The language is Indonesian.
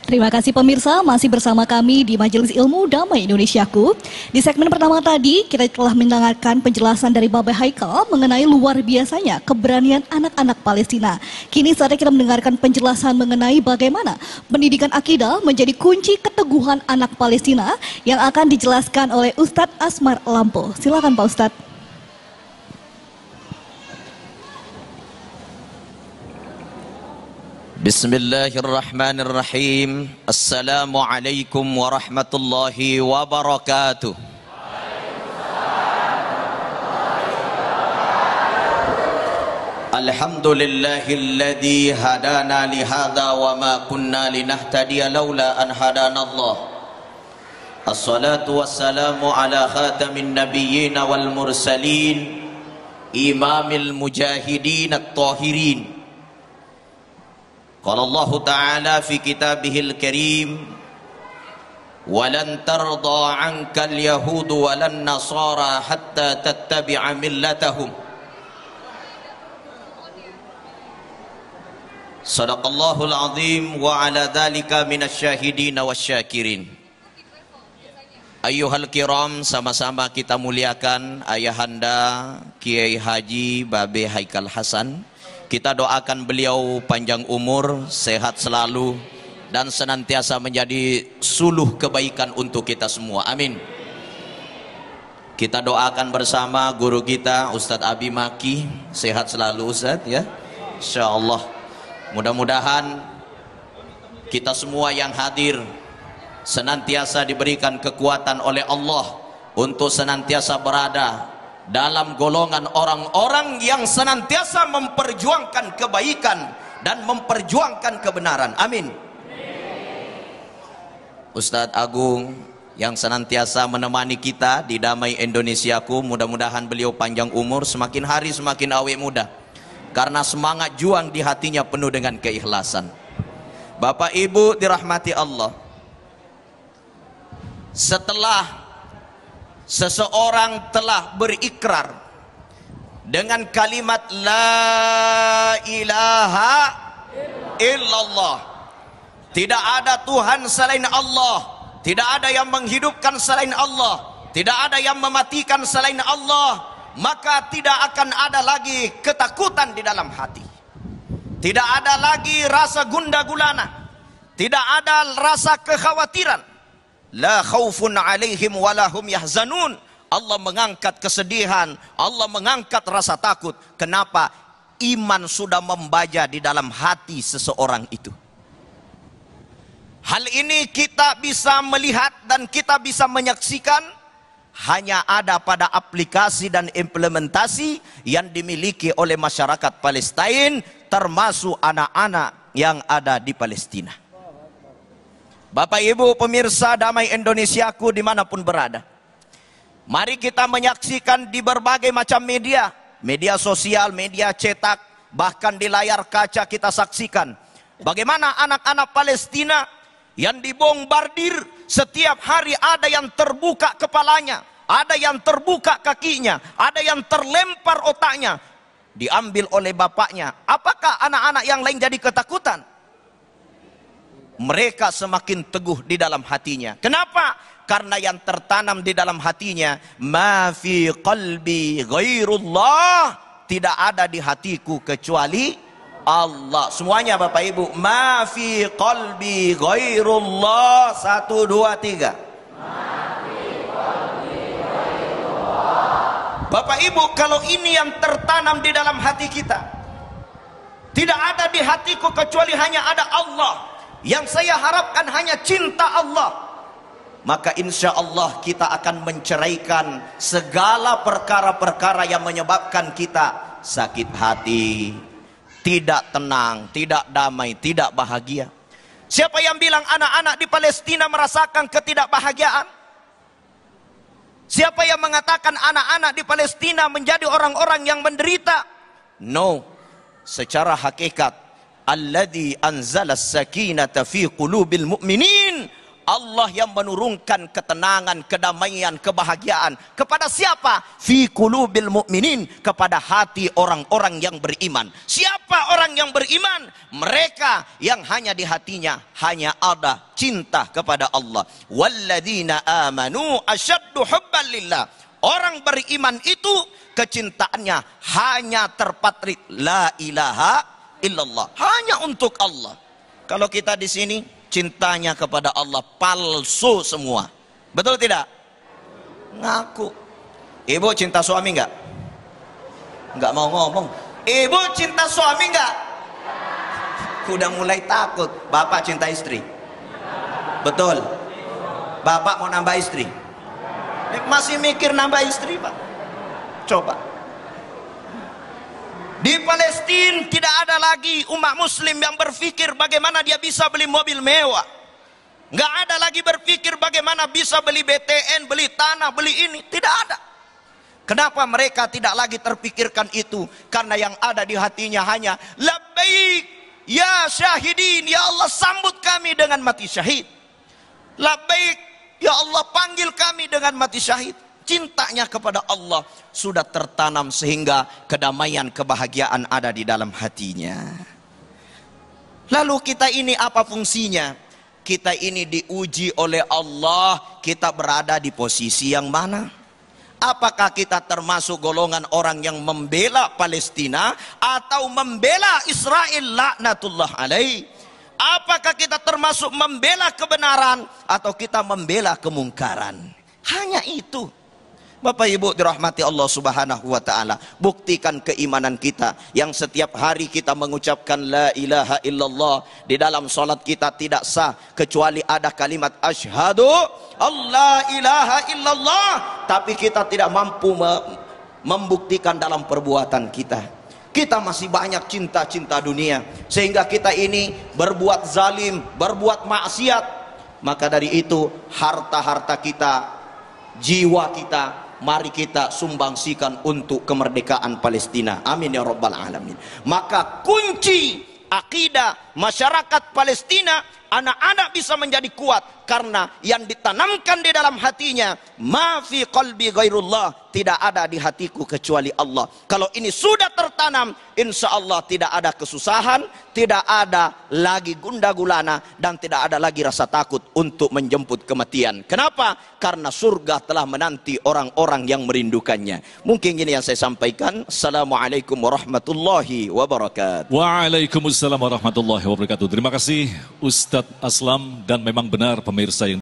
Terima kasih pemirsa, masih bersama kami di Majelis Ilmu Damai Indonesiaku. Di segmen pertama tadi, kita telah mendengarkan penjelasan dari Babe Haikal mengenai luar biasanya keberanian anak-anak Palestina. Kini saatnya kita mendengarkan penjelasan mengenai bagaimana pendidikan akidah menjadi kunci keteguhan anak Palestina yang akan dijelaskan oleh Ustadz Asmar Lampo. Silakan Pak Ustadz. Bismillahirrahmanirrahim. Assalamualaikum warahmatullahi wabarakatuh. Alhamdulillahilladzi hadana lihadza wa ma kunna linahtadiya laula an hadanallah. Assalatu wassalamu ala khatamin nabiyyin wal mursalin, imamil mujahidin at-tahirin. Qala Allah Ta'ala fi kitabihil karim, walan tarda 'ankal yahudu walan nasara hatta tattabi'a millatahum. Sadaqallahul azim wa ala dzalika minasyahidin wasyakirin. Ayyuhal kiram, sama-sama kita muliakan Ayahanda Kiai Haji Babe Haikal Hasan. Kita doakan beliau panjang umur, sehat selalu, dan senantiasa menjadi suluh kebaikan untuk kita semua. Amin. Kita doakan bersama guru kita Ustadz Abi Maki, sehat selalu Ustadz ya. Insyaallah. Mudah-mudahan kita semua yang hadir senantiasa diberikan kekuatan oleh Allah untuk senantiasa berada dalam golongan orang-orang yang senantiasa memperjuangkan kebaikan dan memperjuangkan kebenaran. Amin. Ustadz Agung yang senantiasa menemani kita di Damai Indonesiaku, mudah-mudahan beliau panjang umur, semakin hari semakin awet muda, karena semangat juang di hatinya penuh dengan keikhlasan. Bapak Ibu dirahmati Allah, setelah seseorang telah berikrar dengan kalimat la ilaha illallah, tidak ada Tuhan selain Allah, tidak ada yang menghidupkan selain Allah, tidak ada yang mematikan selain Allah, maka tidak akan ada lagi ketakutan di dalam hati, tidak ada lagi rasa gundah gulana, tidak ada rasa kekhawatiran. La khaufun alaihim walahum yahzanun. Allah mengangkat kesedihan, Allah mengangkat rasa takut. Kenapa? Iman sudah membaja di dalam hati seseorang itu. Hal ini kita bisa melihat dan kita bisa menyaksikan hanya ada pada aplikasi dan implementasi yang dimiliki oleh masyarakat Palestina, termasuk anak-anak yang ada di Palestina. Bapak Ibu pemirsa Damai Indonesiaku dimanapun berada, mari kita menyaksikan di berbagai macam media, media sosial, media cetak, bahkan di layar kaca kita saksikan bagaimana anak-anak Palestina yang dibombardir setiap hari. Ada yang terbuka kepalanya, ada yang terbuka kakinya, ada yang terlempar otaknya, diambil oleh bapaknya. Apakah anak-anak yang lain jadi ketakutan? Mereka semakin teguh di dalam hatinya. Kenapa? Karena yang tertanam di dalam hatinya, ma fi qalbi ghairullah, tidak ada di hatiku kecuali Allah. Semuanya Bapak Ibu, ma fi qalbi ghairullah. 1, 2, 3. Bapak Ibu, kalau ini yang tertanam di dalam hati kita, tidak ada di hatiku kecuali hanya ada Allah, yang saya harapkan hanya cinta Allah, maka insya Allah kita akan menceraikan segala perkara-perkara yang menyebabkan kita sakit hati, tidak tenang, tidak damai, tidak bahagia. Siapa yang bilang anak-anak di Palestina merasakan ketidakbahagiaan? Siapa yang mengatakan anak-anak di Palestina menjadi orang-orang yang menderita? No, secara hakikat alladzi anzala as-sakinata fi qulubil mu'minin, Allah yang menurunkan ketenangan, kedamaian, kebahagiaan kepada siapa? Fi qulubil mu'minin, kepada hati orang-orang yang beriman. Siapa orang yang beriman? Mereka yang hanya di hatinya hanya ada cinta kepada Allah. Walladzina amanu asyaddu hubban lillah. Orang beriman itu kecintaannya hanya terpatrik la ilaha illallah, hanya untuk Allah. Kalau kita di sini cintanya kepada Allah palsu semua. Betul tidak? Ngaku. Ibu cinta suami enggak? Enggak mau ngomong. Ibu cinta suami enggak? Udah mulai takut. Bapak cinta istri? Betul. Bapak mau nambah istri? Masih mikir nambah istri, Pak? Coba. Di Palestina tidak ada lagi umat muslim yang berpikir bagaimana dia bisa beli mobil mewah. Nggak ada lagi berpikir bagaimana bisa beli BTN, beli tanah, beli ini. Tidak ada. Kenapa mereka tidak lagi terpikirkan itu? Karena yang ada di hatinya hanya labbaik ya syahidin, ya Allah sambut kami dengan mati syahid. Labbaik ya Allah panggil kami dengan mati syahid. Cintanya kepada Allah sudah tertanam sehingga kedamaian, kebahagiaan ada di dalam hatinya. Lalu kita ini apa fungsinya? Kita ini diuji oleh Allah, kita berada di posisi yang mana? Apakah kita termasuk golongan orang yang membela Palestina atau membela Israel laknatullah alaih? Apakah kita termasuk membela kebenaran atau kita membela kemungkaran? Hanya itu. Bapak Ibu dirahmati Allah Subhanahu wa taala, buktikan keimanan kita yang setiap hari kita mengucapkan la ilaha illallah. Di dalam salat kita tidak sah kecuali ada kalimat asyhadu alla ilaha illallah, tapi kita tidak mampu membuktikan dalam perbuatan kita. Kita masih banyak cinta-cinta dunia sehingga kita ini berbuat zalim, berbuat maksiat. Maka dari itu harta-harta kita, jiwa kita, mari kita sumbangsikan untuk kemerdekaan Palestina. Amin ya rabbal alamin. Maka kunci akidah masyarakat Palestina, anak-anak bisa menjadi kuat karena yang ditanamkan di dalam hatinya, ma fi qalbi ghairullah, tidak ada di hatiku kecuali Allah. Kalau ini sudah tertanam, insya Allah tidak ada kesusahan, tidak ada lagi gundah gulana, dan tidak ada lagi rasa takut untuk menjemput kematian. Kenapa? Karena surga telah menanti orang-orang yang merindukannya. Mungkin ini yang saya sampaikan. Assalamualaikum warahmatullahi wabarakatuh. Waalaikumsalam warahmatullahi wabarakatuh. Terima kasih Ustadz Aslam, dan memang benar pemirsa yang